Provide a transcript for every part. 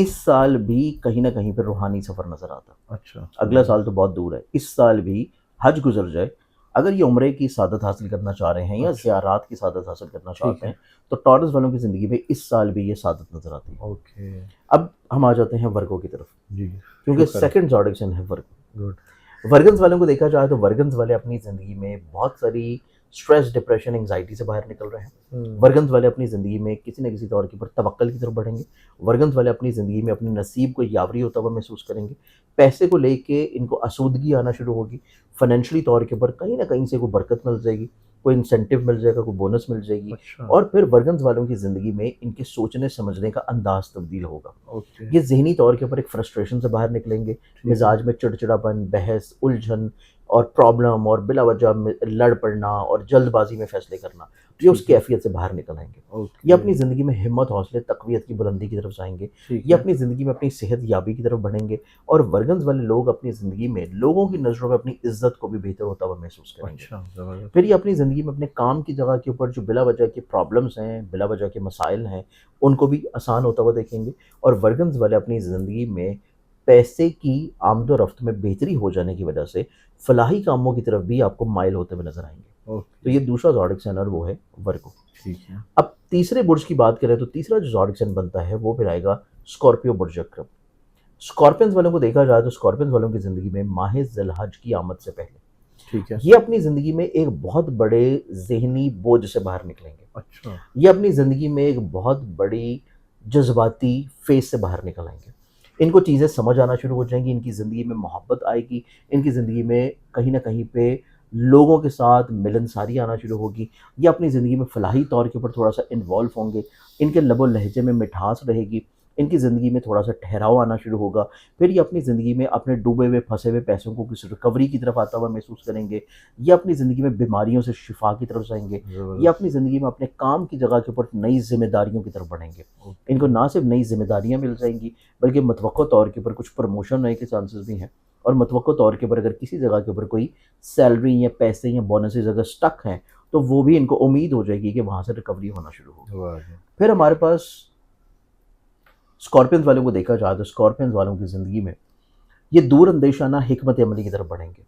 اس سال بھی کہیں نہ کہیں پہ روحانی سفر نظر آتا. اچھا اگلا سال تو بہت دور ہے، اس سال بھی حج گزر جائے، اگر یہ عمرے کی سعادت حاصل کرنا چاہ رہے ہیں یا اچھا زیارات کی سعادت حاصل کرنا ٹھیک چاہتے ہے. ہیں تو ٹورس والوں کی زندگی میں اس سال بھی یہ سعادت نظر آتی ہے. اوکے اب ہم آ جاتے ہیں ورگوں کی طرف، جی کیونکہ شکر سیکنڈ زوڈکشن ہے ورگو. گڈ. ورگنز والوں کو دیکھا جائے تو ورگنز والے اپنی زندگی میں بہت ساری سٹریس، ڈپریشن، انگزائٹی سے باہر نکل رہے ہیں. ورگنز والے اپنی زندگی میں کسی نہ کسی طور کے اوپر توکل کی طرف بڑھیں گے. ورگنز والے اپنی زندگی میں اپنے نصیب کو یاوری ہوتا ہوا محسوس کریں گے. پیسے کو لے کے ان کو آسودگی آنا شروع ہوگی. فائنینشلی طور کے اوپر کہیں نہ کہیں سے کوئی برکت مل جائے گی، کوئی انسینٹیو مل جائے گا، کوئی بونس مل جائے گی. اچھا اور پھر ورگنز والوں کی زندگی میں ان کے سوچنے سمجھنے کا انداز تبدیل ہوگا. اوکے یہ ذہنی طور کے اوپر ایک فرسٹریشن سے باہر نکلیں گے. ٹھیک ہے. مزاج میں چڑچڑاپن، بحث، الجھن اور پرابلم اور بلا وجہ لڑ پڑنا اور جلد بازی میں فیصلے کرنا، یہ اس ٹھیک ہے. کیفیت سے باہر نکل آئیں گے. اوکے یہ اپنی زندگی میں ہمت، حوصلے، تقویت کی بلندی کی طرف جائیں گے. ٹھیک یہ ہے. اپنی زندگی میں اپنی صحت یابی کی طرف بڑھیں گے. اور ورگنز والے لوگ اپنی زندگی میں لوگوں کی نظروں میں اپنی عزت کو بھی بہتر ہوتا ہوا محسوس کریں گے. اچھا زبردست. پھر یہ اپنی زندگی میں اپنے کام کی جگہ کے اوپر جو بلا وجہ کے پرابلمس ہیں، بلا وجہ کے مسائل ہیں، ان کو بھی آسان ہوتا ہوا دیکھیں گے. اور ورگنز والے اپنی زندگی میں پیسے کی آمد و رفت میں بہتری ہو جانے کی وجہ سے فلاحی کاموں کی طرف بھی آپ کو مائل ہوتے ہوئے نظر آئیں گے. تو اوکے یہ دوسرا زوڈک سائن اور وہ ہے ورگو. ٹھیک ہے. اب تیسرے برج کی بات کریں تو تیسرا جو زوڈک سائن بنتا ہے وہ پھر آئے گا اسکارپیو برج اکرم. اسکارپینز والوں کو دیکھا جائے تو اسکارپینز والوں کی زندگی میں ماہ ذی الحج کی آمد سے پہلے ٹھیک ہے. یہ اپنی زندگی میں ایک بہت بڑے ذہنی بوجھ سے باہر نکلیں گے. اچھا یہ اپنی زندگی میں ایک بہت بڑی جذباتی فیز سے باہر نکل آئیں گے. ان کو چیزیں سمجھ آنا شروع ہو جائیں گی، ان کی زندگی میں محبت آئے گی، ان کی زندگی میں کہیں نہ کہیں پہ لوگوں کے ساتھ ملنساری آنا شروع ہوگی. یہ اپنی زندگی میں فلاحی طور کے اوپر تھوڑا سا انوالو ہوں گے. ان کے لب و لہجے میں مٹھاس رہے گی. ان کی زندگی میں تھوڑا سا ٹھہراؤ آنا شروع ہوگا. پھر یہ اپنی زندگی میں اپنے ڈوبے ہوئے پھنسے ہوئے پیسوں کو کسی ریکوری کی طرف آتا ہوا محسوس کریں گے. یہ اپنی زندگی میں بیماریوں سے شفا کی طرف جائیں گے. یہ زبردست. اپنی زندگی میں اپنے کام کی جگہ کے اوپر نئی ذمہ داریوں کی طرف بڑھیں گے. ان کو نہ صرف نئی ذمہ داریاں مل جائیں گی بلکہ متوقع طور کے اوپر کچھ پروموشن ہونے کے چانسز بھی ہیں. اور متوقع طور کے اوپر اگر کسی جگہ کے اوپر کوئی سیلری یا پیسے یا بونسز اگر سٹک ہیں تو وہ بھی ان کو امید ہو جائے گی کہ وہاں سے ریکوری ہونا شروع ہوگی. واہ. پھر ہمارے پاس اسکارپینز والوں کو دیکھا جائے تو اسکارپینز والوں کی زندگی میں یہ دور اندیشانہ حکمت عملی کی طرف بڑھیں گے.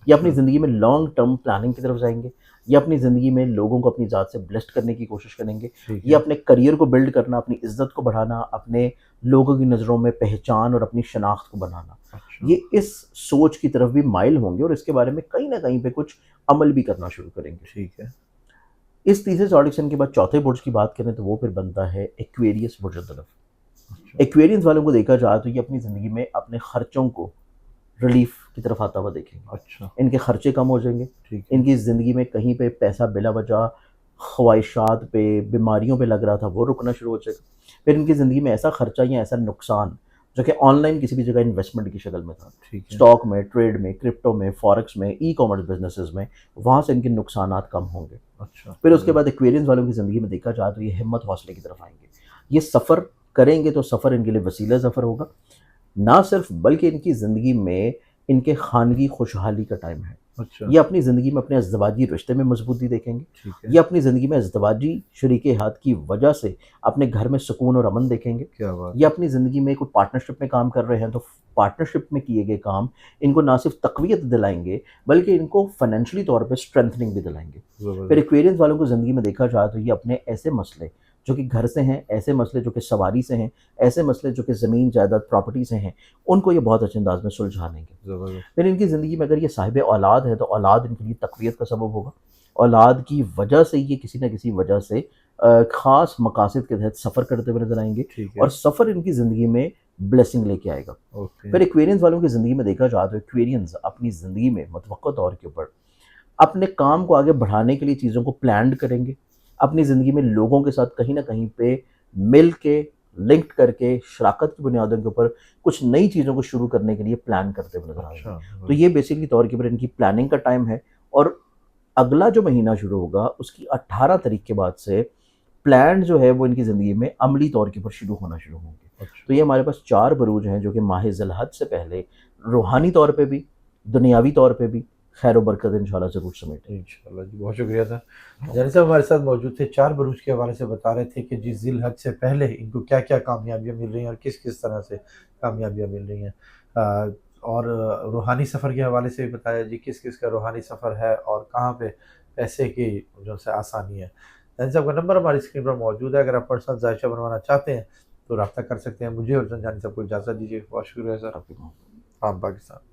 یہ اپنی زندگی میں لانگ ٹرم پلاننگ کی طرف جائیں گے. یہ اپنی زندگی میں لوگوں کو اپنی ذات سے بلیسڈ کرنے کی کوشش کریں گے. ٹھیک یہ ہے. اپنے کریئر کو بلڈ کرنا، اپنی عزت کو بڑھانا، اپنے لوگوں کی نظروں میں پہچان اور اپنی شناخت کو بنانا، اچھا یہ اس سوچ کی طرف بھی مائل ہوں گے اور اس کے بارے میں کہیں نہ کہیں پہ کچھ عمل بھی کرنا شروع کریں گے. ٹھیک ہے. اس تیسرے زوڈک کے بعد چوتھے برج کی بات کریں تو وہ پھر بنتا ہے ایکویریس برج طرف. اچھا ایکویرینس والوں کو دیکھا جائے تو یہ اپنی زندگی میں اپنے خرچوں کو ریلیف کی طرف آتا ہوا دیکھیں گے. اچھا ان کے خرچے کم ہو جائیں گے. ٹھیک ہے. ان کی زندگی میں کہیں پہ پیسہ بلا وجہ خواہشات پہ، بیماریوں پہ لگ رہا تھا وہ رکنا شروع ہو جائے گا. پھر ان کی زندگی میں ایسا خرچہ یا ایسا نقصان جو کہ آن لائن کسی بھی جگہ انویسٹمنٹ کی شکل میں تھا، ٹھیک ہے. اسٹاک میں، ٹریڈ میں، کرپٹو میں، فارکس میں، ای کامرس بزنسز میں، وہاں سے ان کے نقصانات کم ہوں گے. اچھا پھر اس کے بعد ایکویرینس والوں کی زندگی میں دیکھا جائے تو یہ ہمت حوصلے کی طرف آئیں گے. یہ سفر کریں گے تو سفر ان کے لیے وسیلہ سفر ہوگا، نہ صرف بلکہ ان کی زندگی میں ان کے خانگی خوشحالی کا ٹائم ہے. اچھا یہ اپنی زندگی میں اپنے ازدواجی رشتے میں مضبوطی دیکھیں گے. ٹھیک ہے. یہ اپنی زندگی میں ازدواجی شریک حیات کی وجہ سے اپنے گھر میں سکون اور امن دیکھیں گے. کیا بات. یہ اپنی زندگی میں کوئی پارٹنرشپ میں کام کر رہے ہیں تو پارٹنرشپ میں کیے گئے کام ان کو نہ صرف تقویت دلائیں گے بلکہ ان کو فائنینشلی طور پہ اسٹرینتھنگ بھی دلائیں گے. پھر زبردست. ایکویرینس والوں کو زندگی میں دیکھا جائے تو یہ اپنے ایسے مسئلے جو کہ گھر سے ہیں، ایسے مسئلے جو کہ سواری سے ہیں، ایسے مسئلے جو کہ زمین جائیداد پراپرٹی سے ہیں، ان کو یہ بہت اچھے انداز میں سلجھا لیں گے. زبردست. پھر ان کی زندگی میں اگر یہ صاحب اولاد ہے تو اولاد ان کے لیے تقویت کا سبب ہوگا. اولاد کی وجہ سے یہ کسی نہ کسی وجہ سے خاص مقاصد کے تحت سفر کرتے ہوئے نظر آئیں گے ٹھیک ہے. اور سفر ان کی زندگی میں بلیسنگ لے کے آئے گا. اوکے. پھر ایکویرینس والوں کی زندگی میں دیکھا جائے تو ایکویرینس اپنی زندگی میں متوقع طور کے اوپر اپنے کام کو آگے بڑھانے کے لیے چیزوں کو پلانڈ کریں گے. اپنی زندگی میں لوگوں کے ساتھ کہیں نہ کہیں پہ مل کے، لنکڈ کر کے، شراکت کی بنیادوں کے اوپر کچھ نئی چیزوں کو شروع کرنے کے لیے پلان کرتے ہوئے نظر آئیں گے. اچھا تو یہ بیسکلی طور کے اوپر ان کی پلاننگ کا ٹائم ہے. اور اگلا جو مہینہ شروع ہوگا اس کی 18 تاریخ کے بعد سے پلان جو ہے وہ ان کی زندگی میں عملی طور کے اوپر شروع ہونا شروع ہوں گے. اچھا. تو یہ ہمارے پاس 4 بروج ہیں جو کہ ماہ ذی الحج سے پہلے روحانی طور پہ بھی، دنیاوی طور پہ بھی، خیر و برکت انشاءاللہ ضرور سمیٹیں۔ انشاءاللہ جی، بہت شکریہ سر۔ جانی صاحب ہمارے ساتھ موجود تھے، 4 بروج کے حوالے سے بتا رہے تھے کہ جی ذی الحج سے پہلے ان کو کیا کیا کامیابیاں مل رہی ہیں اور کس کس طرح سے کامیابیاں مل رہی ہیں، اور روحانی سفر کے حوالے سے بھی بتایا جی کس کس کا روحانی سفر ہے اور کہاں پہ پیسے کی جو سے آسانی ہے۔ جانی صاحب کا نمبر ہماری اسکرین پر موجود ہے، اگر آپ پرسنل ذائچہ بنوانا چاہتے ہیں تو رابطہ کر سکتے ہیں۔ مجھے اور جانی صاحب کو اجازت دیجیے، بہت شکریہ سر۔ آپ کی عام پاکستان۔